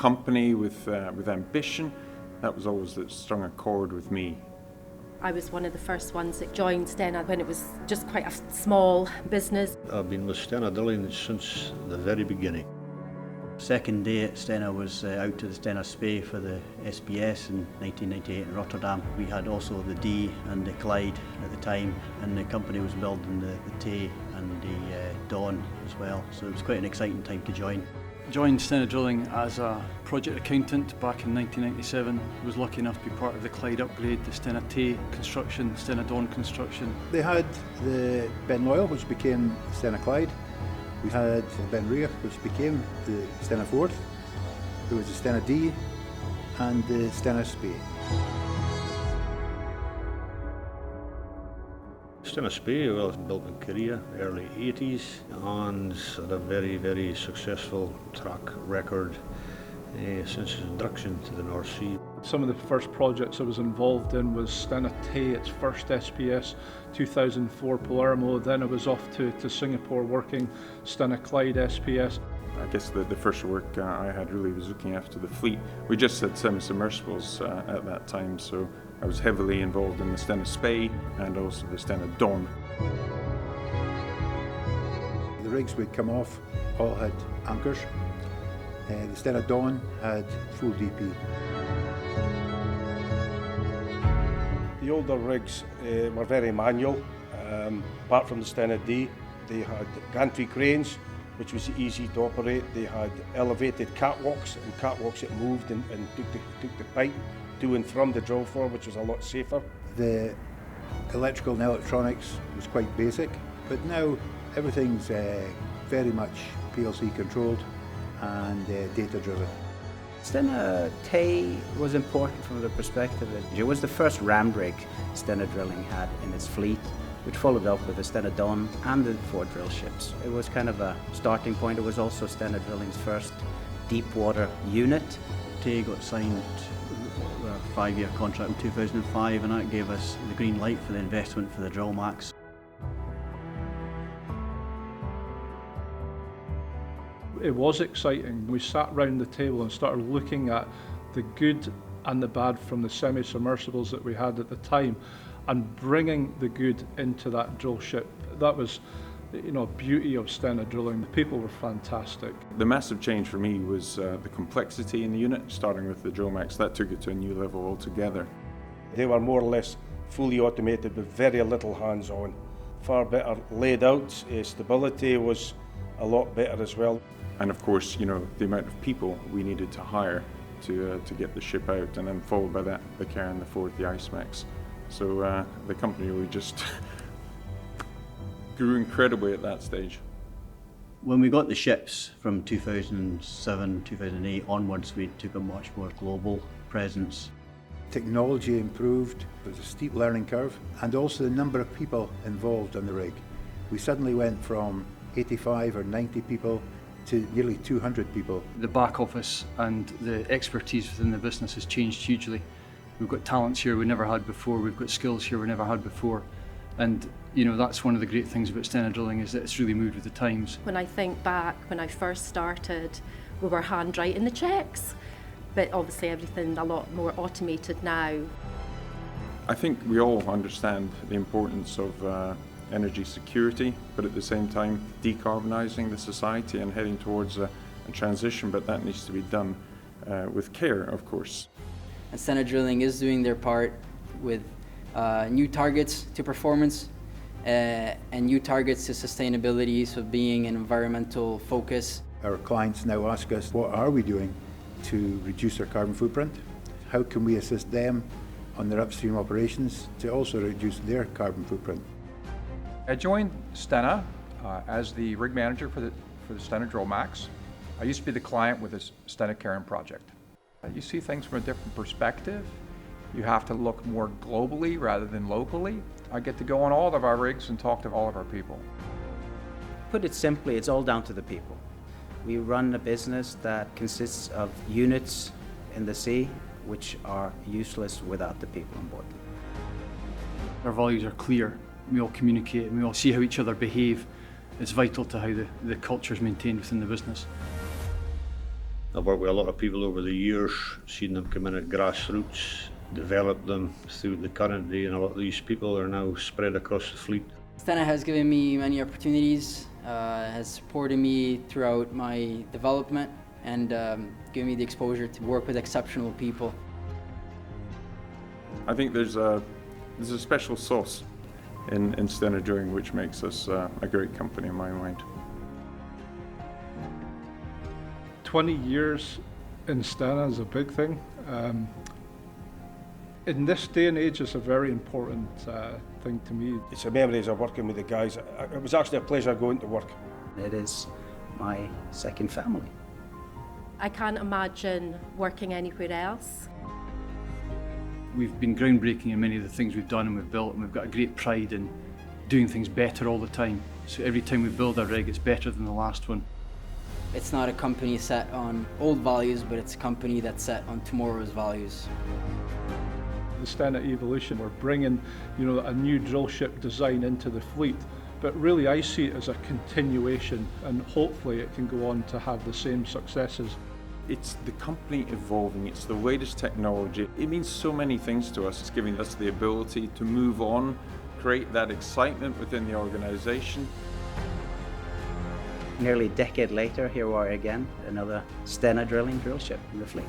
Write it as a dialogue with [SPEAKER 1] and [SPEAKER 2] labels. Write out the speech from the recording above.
[SPEAKER 1] company with ambition, that was always that strung a chord with me.
[SPEAKER 2] I was one of the first ones that joined Stena when it was just quite a small business.
[SPEAKER 3] I've been with Stena Drilling since the very beginning.
[SPEAKER 4] Second day at Stena was out to the Stena Spey for the SBS in 1998 in Rotterdam. We had also the D and the Clyde at the time, and the company was building the Tay and the Dawn as well, so it was quite an exciting time to join.
[SPEAKER 5] Joined Stena Drilling as a project accountant back in 1997. Was lucky enough to be part of the Clyde upgrade, the Stena Tay construction, Stena Dawn construction.
[SPEAKER 6] They had the Ben Loyal, which became Stena Clyde. We had Ben Rear, which became the Stena Forth. There was the Stena D and the Stena Spey.
[SPEAKER 3] Stena Spey was built in Korea, early 80s, and had a very, very successful track record since its introduction to the North Sea.
[SPEAKER 7] Some of the first projects I was involved in was Stena Tay, its first SPS, 2004 Palermo. Then I was off to Singapore working Stena Clyde SPS.
[SPEAKER 1] I guess the first work I had really was looking after the fleet. We just had semi-submersibles at that time, so I was heavily involved in the Stena Spey and also the Stena Dawn.
[SPEAKER 6] The rigs would come off all had anchors. The Stena Dawn had full DP.
[SPEAKER 8] The older rigs were very manual. Apart from the Stena D, they had gantry cranes, which was easy to operate. They had elevated catwalks, and catwalks that moved and took the pipe to and from the drill floor, which was a lot safer.
[SPEAKER 6] The electrical and electronics was quite basic, but now everything's very much PLC controlled and data driven.
[SPEAKER 9] Stena Tay was important from the perspective that it was the first rammed rig Stena Drilling had in its fleet, which followed up with the Stena Dawn and the 4 drill ships. It was kind of a starting point. It was also Stena Drilling's first deepwater unit.
[SPEAKER 4] Tay got signed a 5-year contract in 2005, and that gave us the green light for the investment for the Drill Max.
[SPEAKER 7] It was exciting. We sat round the table and started looking at the good and the bad from the semi-submersibles that we had at the time and bringing the good into that drill ship. That was, beauty of Stena Drilling. The people were fantastic.
[SPEAKER 1] The massive change for me was the complexity in the unit, starting with the Drill Max. That took it to a new level altogether.
[SPEAKER 8] They were more or less fully automated with very little hands-on. Far better laid out, stability was a lot better as well.
[SPEAKER 1] And of course, the amount of people we needed to hire to get the ship out, and then followed by that, the Cairn, the Forth, the IceMax. So the company really just grew incredibly at that stage.
[SPEAKER 4] When we got the ships from 2007, 2008 onwards, we took a much more global presence.
[SPEAKER 6] Technology improved, there was a steep learning curve, and also the number of people involved on the rig. We suddenly went from 85 or 90 people to nearly 200 people.
[SPEAKER 5] The back office and the expertise within the business has changed hugely. We've got talents here we never had before, we've got skills here we never had before, and that's one of the great things about Stena Drilling, is that it's really moved with the times.
[SPEAKER 2] When I think back, when I first started, we were handwriting the checks, but obviously everything's a lot more automated now.
[SPEAKER 1] I think we all understand the importance of energy security, but at the same time decarbonising the society and heading towards a transition, but that needs to be done with care, of course.
[SPEAKER 10] And Stena Drilling is doing their part with new targets to performance and new targets to sustainability, so being an environmental focus.
[SPEAKER 6] Our clients now ask us, what are we doing to reduce our carbon footprint? How can we assist them on their upstream operations to also reduce their carbon footprint?
[SPEAKER 11] I joined Stena as the rig manager for the Stena Drill Max. I used to be the client with the Stena Cairn project. You see things from a different perspective. You have to look more globally rather than locally. I get to go on all of our rigs and talk to all of our people.
[SPEAKER 9] Put it simply, it's all down to the people. We run a business that consists of units in the sea which are useless without the people on board.
[SPEAKER 5] Our values are clear. We all communicate and we all see how each other behave. It's vital to how the culture is maintained within the business.
[SPEAKER 3] I've worked with a lot of people over the years, seen them come in at grassroots, developed them through the current day, and a lot of these people are now spread across the fleet.
[SPEAKER 10] Stena has given me many opportunities, has supported me throughout my development, and given me the exposure to work with exceptional people.
[SPEAKER 1] I think there's a special sauce in Stena Drilling which makes us a great company in my mind.
[SPEAKER 7] 20 years in Stena is a big thing. In this day and age, it's a very important thing to me.
[SPEAKER 8] It's the memories of working with the guys. It was actually a pleasure going to work.
[SPEAKER 9] It is my second family.
[SPEAKER 2] I can't imagine working anywhere else.
[SPEAKER 5] We've been groundbreaking in many of the things we've done and we've built, and we've got a great pride in doing things better all the time. So every time we build a rig, it's better than the last one.
[SPEAKER 10] It's not a company set on old values, but it's a company that's set on tomorrow's values.
[SPEAKER 7] The Stena Evolution, we're bringing, a new drill ship design into the fleet, but really I see it as a continuation, and hopefully it can go on to have the same successes.
[SPEAKER 1] It's the company evolving, it's the latest technology. It means so many things to us. It's giving us the ability to move on, create that excitement within the organization.
[SPEAKER 9] Nearly a decade later, here we are again, another Stena Drilling drill ship in the fleet.